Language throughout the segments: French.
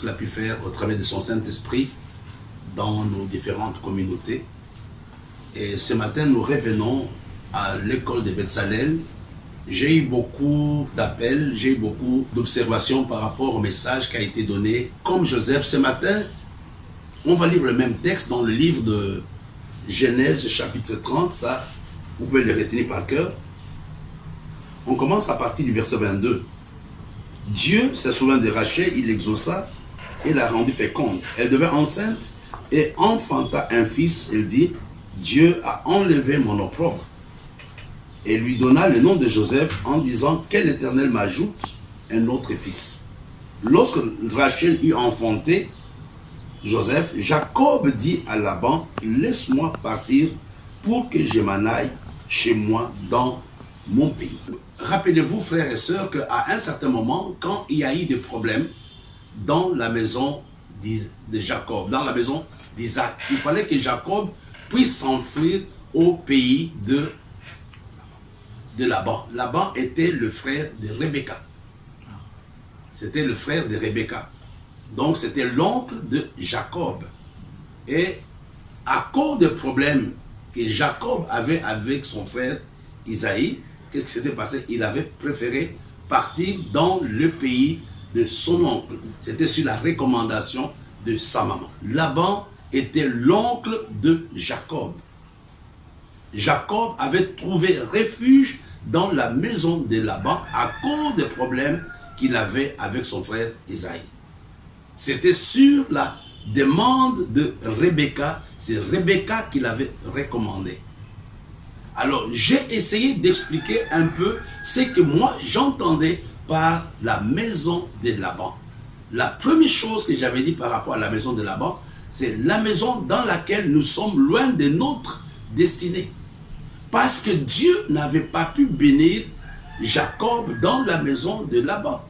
qu'il a pu faire au travers de son Saint-Esprit dans nos différentes communautés. Et ce matin, nous revenons à l'école de Bethsalel. J'ai eu beaucoup d'appels, j'ai eu beaucoup d'observations par rapport au message qui a été donné. Comme Joseph, ce matin, on va lire le même texte dans le livre de Genèse, chapitre 30. Ça, vous pouvez le retenir par cœur. On commence à partir du verset 22. Dieu se souvint de Rachel, il l'exauça et l'a rendue féconde. Elle devint enceinte et enfanta un fils. Elle dit, Dieu a enlevé mon opprobre. Et lui donna le nom de Joseph en disant, que l'Éternel m'ajoute un autre fils. Lorsque Rachel eut enfanté Joseph, Jacob dit à Laban, laisse-moi partir pour que je m'en aille chez moi dans mon pays. Rappelez-vous, frères et sœurs, qu'à un certain moment, quand il y a eu des problèmes dans la maison de Jacob, dans la maison d'Isaac, il fallait que Jacob puisse s'enfuir au pays de Laban. Laban était le frère de Rebecca. C'était le frère de Rebecca. Donc c'était l'oncle de Jacob. Et à cause des problèmes que Jacob avait avec son frère Isaïe, qu'est-ce qui s'était passé? Il avait préféré partir dans le pays de son oncle. C'était sur la recommandation de sa maman. Laban était l'oncle de Jacob. Jacob avait trouvé refuge dans la maison de Laban à cause des problèmes qu'il avait avec son frère Isaïe. C'était sur la demande de Rebecca, c'est Rebecca qui l'avait recommandé. Alors, j'ai essayé d'expliquer un peu ce que moi j'entendais par la maison de Laban. La première chose que j'avais dit par rapport à la maison de Laban, c'est la maison dans laquelle nous sommes loin de notre destinée. Parce que Dieu n'avait pas pu bénir Jacob dans la maison de Laban.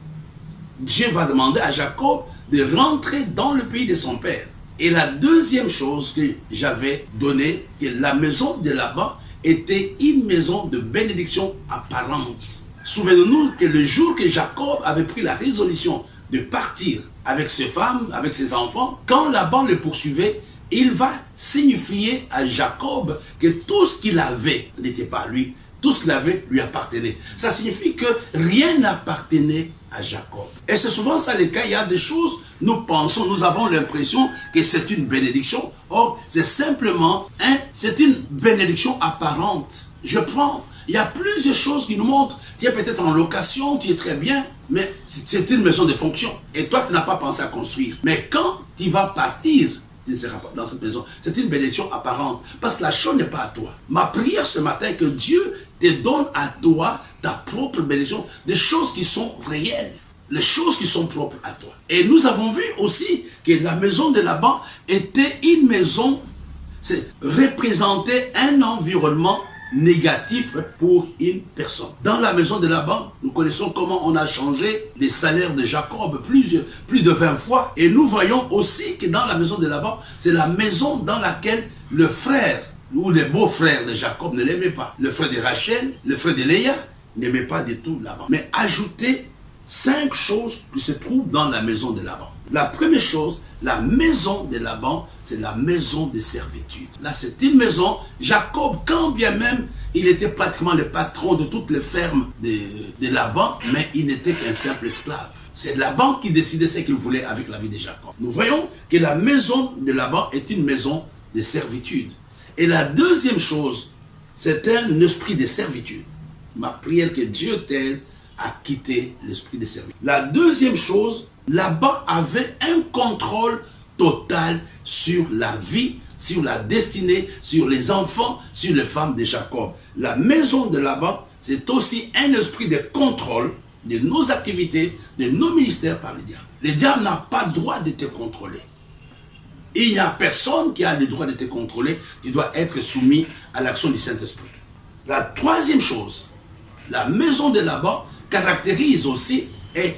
Dieu va demander à Jacob de rentrer dans le pays de son père. Et la deuxième chose que j'avais donnée, que la maison de Laban était une maison de bénédiction apparente. Souvenez-nous que le jour que Jacob avait pris la résolution de partir avec ses femmes, avec ses enfants, quand Laban le poursuivait, il va signifier à Jacob que tout ce qu'il avait n'était pas à lui, tout ce qu'il avait lui appartenait. Ça signifie que rien n'appartenait à Jacob. Et c'est souvent ça le cas, il y a des choses, nous pensons, nous avons l'impression que c'est une bénédiction. Or, c'est simplement, c'est une bénédiction apparente. Il y a plusieurs choses qui nous montrent, tu es peut-être en location, tu es très bien, mais c'est une maison de fonction. Et toi, tu n'as pas pensé à construire. Mais quand tu vas partir dans cette maison, c'est une bénédiction apparente, parce que la chose n'est pas à toi. Ma prière ce matin, que Dieu te donne à toi ta propre bénédiction, des choses qui sont réelles, les choses qui sont propres à toi. Et nous avons vu aussi que la maison de Laban était une maison, représentait un environnement négatif pour une personne. Dans la maison de Laban, nous connaissons comment on a changé les salaires de Jacob plus de 20 fois. Et nous voyons aussi que dans la maison de Laban, c'est la maison dans laquelle le frère ou les beaux-frères de Jacob ne l'aimaient pas. Le frère de Rachel, le frère de Léa n'aimait pas du tout Laban. Mais ajoutez 5 choses qui se trouvent dans la maison de Laban. La première chose, la maison de Laban, c'est la maison de servitude. Là, c'est une maison, Jacob, quand bien même il était pratiquement le patron de toutes les fermes de Laban, mais il n'était qu'un simple esclave. C'est Laban qui décidait ce qu'il voulait avec la vie de Jacob. Nous voyons que la maison de Laban est une maison de servitude. Et la deuxième chose, c'est un esprit de servitude. Ma prière que Dieu t'aide à quitter l'esprit de servitude. La deuxième chose, Laban avait un contrôle total sur la vie, sur la destinée, sur les enfants, sur les femmes de Jacob. La maison de Laban, c'est aussi un esprit de contrôle de nos activités, de nos ministères par le diable. Le diable n'a pas le droit de te contrôler. Il n'y a personne qui a le droit de te contrôler. Tu dois être soumis à l'action du Saint-Esprit. La troisième chose, la maison de Laban caractérise aussi, est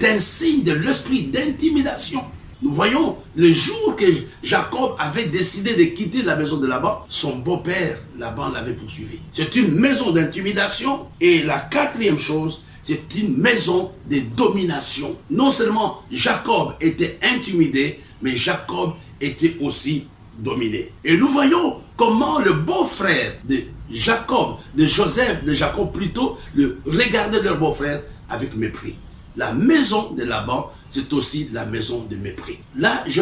un signe de l'esprit d'intimidation. Nous voyons le jour que Jacob avait décidé de quitter la maison de Laban, son beau-père Laban l'avait poursuivi. C'est une maison d'intimidation. Et la quatrième chose, c'est une maison de domination. Non seulement Jacob était intimidé, mais Jacob était aussi dominé. Et nous voyons comment le beau-frère de Jacob, de Joseph, de Jacob plutôt, le regardait leur beau-frère avec mépris. La maison de Laban, c'est aussi la maison de mépris. Là, je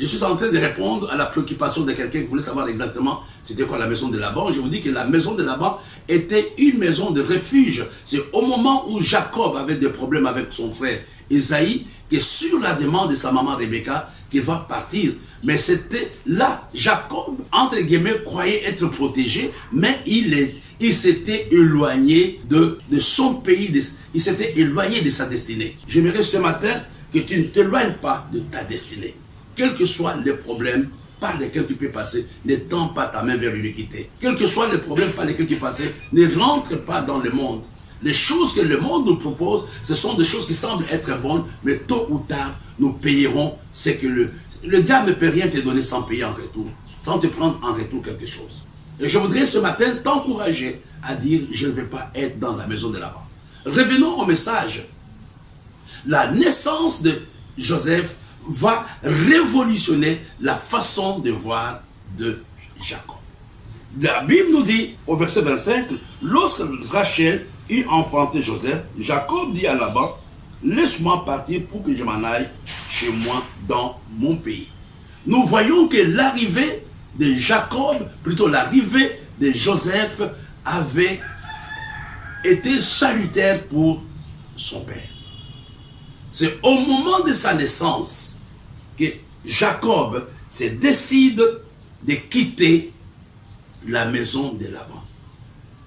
suis en train de répondre à la préoccupation de quelqu'un qui voulait savoir exactement c'était quoi la maison de Laban. Je vous dis que la maison de Laban était une maison de refuge. C'est au moment où Jacob avait des problèmes avec son frère Esaïe, que sur la demande de sa maman Rebecca, qu'il va partir. Mais c'était là, Jacob, entre guillemets, croyait être protégé, mais il s'était éloigné de son pays, il s'était éloigné de sa destinée. J'aimerais ce matin que tu ne t'éloignes pas de ta destinée. Quels que soient les problèmes par lesquels tu peux passer, ne tends pas ta main vers l'iniquité. Quels que soient les problèmes par lesquels tu passes, ne rentre pas dans le monde. Les choses que le monde nous propose, ce sont des choses qui semblent être bonnes, mais tôt ou tard, nous payerons ce que le diable ne peut rien te donner sans payer en retour, sans te prendre en retour quelque chose. Et je voudrais ce matin t'encourager à dire, je ne vais pas être dans la maison de Laban. Revenons au message. La naissance de Joseph va révolutionner la façon de voir de Jacob. La Bible nous dit, au verset 25, lorsque Rachel eut enfanté Joseph, Jacob dit à Laban, laisse-moi partir pour que je m'en aille chez moi dans mon pays. Nous voyons que l'arrivée de Jacob, plutôt l'arrivée de Joseph, avait été salutaire pour son père. C'est au moment de sa naissance que Jacob se décide de quitter la maison de Laban.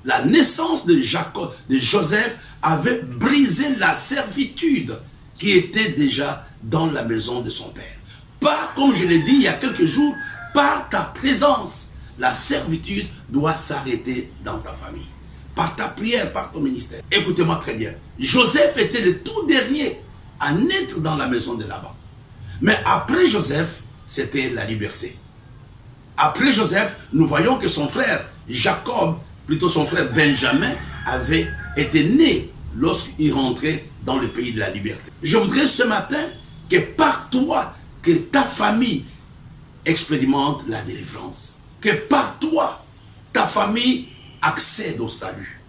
La naissance de Joseph avait brisé la servitude qui était déjà dans la maison de son père. Par, comme je l'ai dit il y a quelques jours, par ta présence, la servitude doit s'arrêter dans ta famille. Par ta prière, par ton ministère. Écoutez-moi très bien. Joseph était le tout dernier à naître dans la maison de Laban. Mais après Joseph, c'était la liberté. Après Joseph, nous voyons que son frère Jacob, plutôt son frère Benjamin, avait été né lorsqu'il rentrait dans le pays de la liberté. Je voudrais ce matin que par toi, que ta famille expérimente la délivrance. Que par toi, ta famille accède au salut.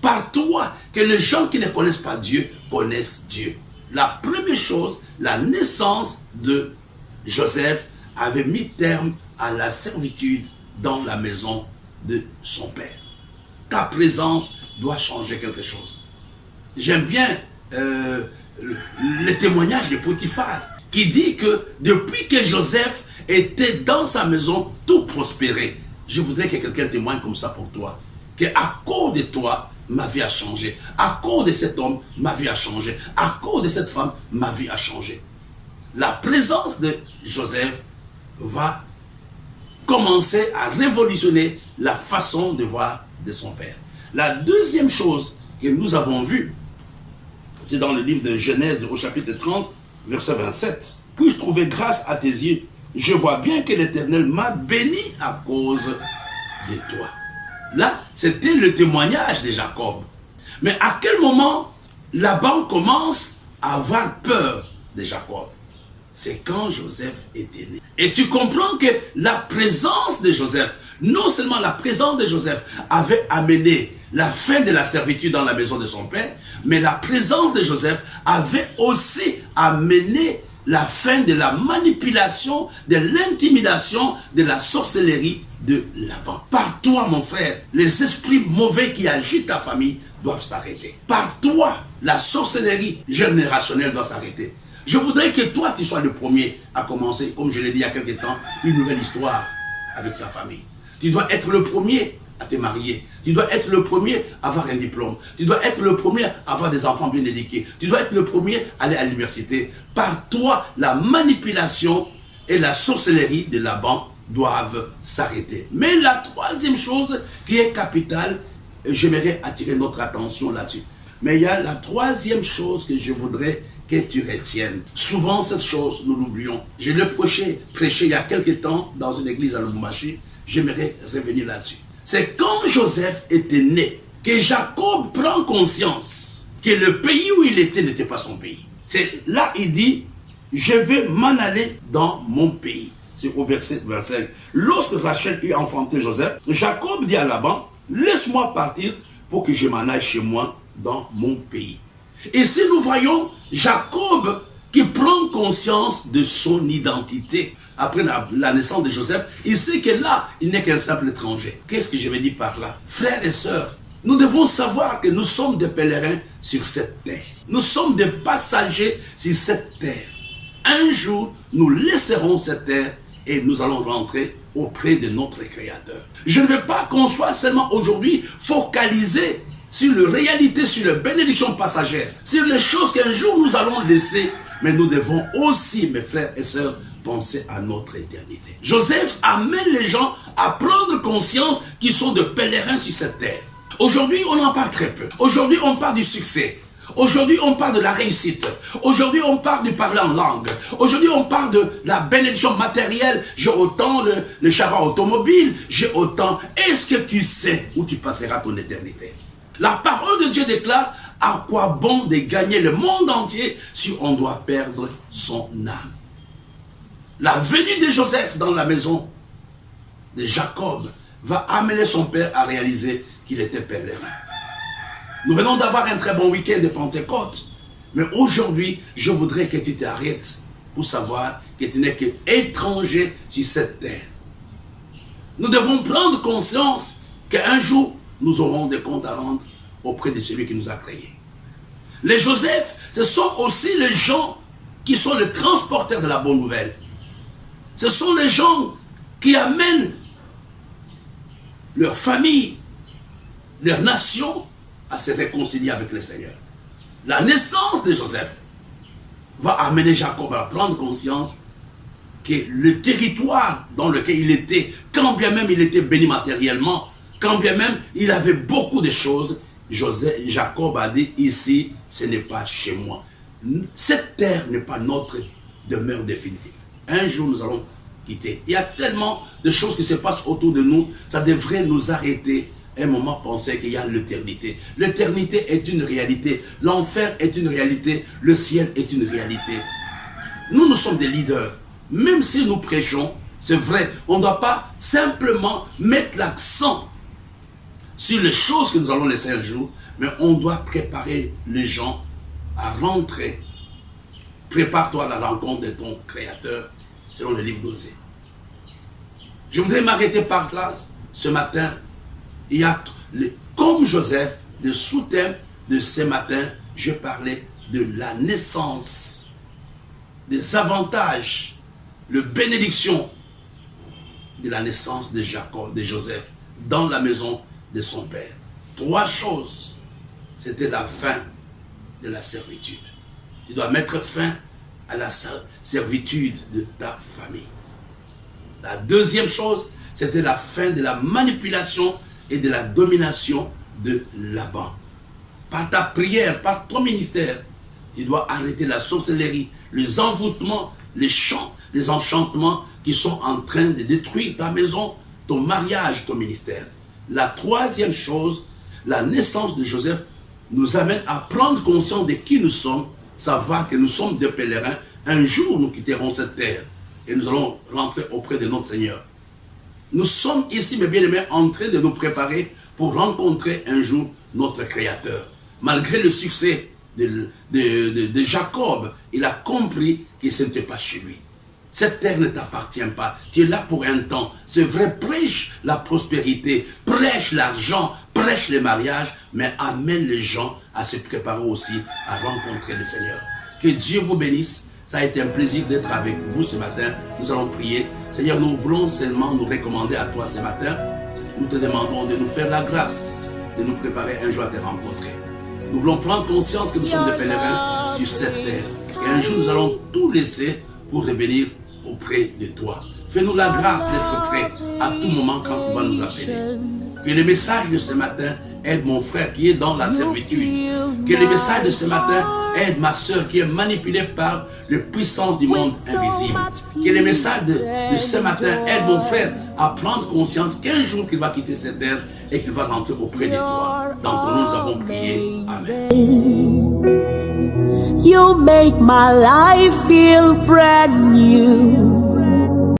Par toi, que les gens qui ne connaissent pas Dieu connaissent Dieu. La première chose, la naissance de Joseph avait mis terme à la servitude dans la maison de son père. Ta présence doit changer quelque chose. J'aime bien le témoignage de Potiphar qui dit que depuis que Joseph était dans sa maison, tout prospérait. Je voudrais que quelqu'un témoigne comme ça pour toi. Qu'à cause de toi, ma vie a changé. À cause de cet homme, ma vie a changé. À cause de cette femme, ma vie a changé. La présence de Joseph va commencer à révolutionner la façon de voir de son père. La deuxième chose que nous avons vue, c'est dans le livre de Genèse au chapitre 30, verset 27. « Puis-je trouver grâce à tes yeux? Je vois bien que l'Éternel m'a béni à cause de toi. » Là, c'était le témoignage de Jacob. Mais à quel moment Laban commence à avoir peur de Jacob? C'est quand Joseph était né. Et tu comprends que la présence de Joseph, non seulement la présence de Joseph avait amené la fin de la servitude dans la maison de son père, mais la présence de Joseph avait aussi amené la fin de la manipulation, de l'intimidation, de la sorcellerie de Laban. Par toi, mon frère, les esprits mauvais qui agitent ta famille doivent s'arrêter. Par toi, la sorcellerie générationnelle doit s'arrêter. Je voudrais que toi, tu sois le premier à commencer, comme je l'ai dit il y a quelques temps, une nouvelle histoire avec ta famille. Tu dois être le premier à te marier. Tu dois être le premier à avoir un diplôme. Tu dois être le premier à avoir des enfants bien éduqués. Tu dois être le premier à aller à l'université. Par toi, la manipulation et la sorcellerie de Laban doivent s'arrêter. Mais la troisième chose qui est capitale, j'aimerais attirer notre attention là-dessus. Mais il y a la troisième chose que je voudrais que tu retiennes. Souvent, cette chose, nous l'oublions. Je l'ai prêché il y a quelques temps dans une église à Lubumbashi. J'aimerais revenir là-dessus. C'est quand Joseph était né que Jacob prend conscience que le pays où il était n'était pas son pays. C'est là il dit, je vais m'en aller dans mon pays. C'est au verset 25. Lorsque Rachel eut enfanté Joseph, Jacob dit à Laban, laisse-moi partir pour que je m'en aille chez moi dans mon pays. Et si nous voyons Jacob qui prend conscience de son identité après la naissance de Joseph, il sait que là, il n'est qu'un simple étranger. Qu'est-ce que je veux dire par là? Frères et sœurs, nous devons savoir que nous sommes des pèlerins sur cette terre. Nous sommes des passagers sur cette terre. Un jour, nous laisserons cette terre et nous allons rentrer auprès de notre Créateur. Je ne veux pas qu'on soit seulement aujourd'hui focalisé sur la réalité, sur les bénédictions passagères, sur les choses qu'un jour nous allons laisser, mais nous devons aussi, mes frères et sœurs, penser à notre éternité. Joseph amène les gens à prendre conscience qu'ils sont de pèlerins sur cette terre. Aujourd'hui, on en parle très peu. Aujourd'hui, on parle du succès. Aujourd'hui, on parle de la réussite. Aujourd'hui, on parle du parler en langue. Aujourd'hui, on parle de la bénédiction matérielle. J'ai autant le char automobile. J'ai autant. Est-ce que tu sais où tu passeras ton éternité? La parole de Dieu déclare, à quoi bon de gagner le monde entier si on doit perdre son âme? La venue de Joseph dans la maison de Jacob va amener son père à réaliser qu'il était pèlerin. Nous venons d'avoir un très bon week-end de Pentecôte. Mais aujourd'hui, je voudrais que tu t'arrêtes pour savoir que tu n'es qu'étranger sur cette terre. Nous devons prendre conscience qu'un jour, nous aurons des comptes à rendre auprès de celui qui nous a créés. Les Joseph, ce sont aussi les gens qui sont les transporteurs de la bonne nouvelle. Ce sont les gens qui amènent leur famille, leur nation à se réconcilier avec le Seigneur. La naissance de Joseph va amener Jacob à prendre conscience que le territoire dans lequel il était, quand bien même il était béni matériellement, quand bien même il avait beaucoup de choses, Jacob a dit, ici, ce n'est pas chez moi. Cette terre n'est pas notre demeure définitive. Un jour, nous allons quitter. Il y a tellement de choses qui se passent autour de nous, ça devrait nous arrêter un moment penser qu'il y a l'éternité. L'éternité est une réalité. L'enfer est une réalité. Le ciel est une réalité. Nous sommes des leaders. Même si nous prêchons, c'est vrai, on ne doit pas simplement mettre l'accent sur les choses que nous allons laisser un jour, mais on doit préparer les gens à rentrer. Prépare-toi à la rencontre de ton Créateur, selon le livre d'Osée. Je voudrais m'arrêter par là ce matin. Il y a, comme Joseph, le sous-thème de ce matin, je parlais de la naissance, des avantages, la bénédiction de la naissance de Jacob, de Joseph, dans la maison de son père. Trois choses. C'était la fin de la servitude. Tu dois mettre fin à la servitude de ta famille. La deuxième chose, c'était la fin de la manipulation et de la domination de Laban. Par ta prière, par ton ministère, tu dois arrêter la sorcellerie, les envoûtements, les chants, les enchantements qui sont en train de détruire ta maison, ton mariage, ton ministère. La troisième chose, la naissance de Joseph nous amène à prendre conscience de qui nous sommes, savoir que nous sommes des pèlerins. Un jour, nous quitterons cette terre et nous allons rentrer auprès de notre Seigneur. Nous sommes ici, mes bien-aimés, en train de nous préparer pour rencontrer un jour notre Créateur. Malgré le succès de Jacob, il a compris que ce n'était pas chez lui. Cette terre ne t'appartient pas. Tu es là pour un temps. C'est vrai, prêche la prospérité, prêche l'argent, prêche les mariages, mais amène les gens à se préparer aussi à rencontrer le Seigneur. Que Dieu vous bénisse. Ça a été un plaisir d'être avec vous ce matin. Nous allons prier. Seigneur, nous voulons seulement nous recommander à toi ce matin. Nous te demandons de nous faire la grâce, de nous préparer un jour à te rencontrer. Nous voulons prendre conscience que nous sommes des pèlerins sur cette terre. Et un jour, nous allons tout laisser pour revenir auprès de toi. Fais-nous la grâce d'être prêts à tout moment quand tu vas nous appeler. Que le message de ce matin aide mon frère qui est dans la servitude. Que le message de ce matin aide ma soeur qui est manipulée par les puissances du monde invisible. Que le message de ce matin aide mon frère à prendre conscience qu'un jour qu'il va quitter cette terre et qu'il va rentrer auprès de toi. Dans ton nom, nous avons prié. Amen. You make my life feel brand new.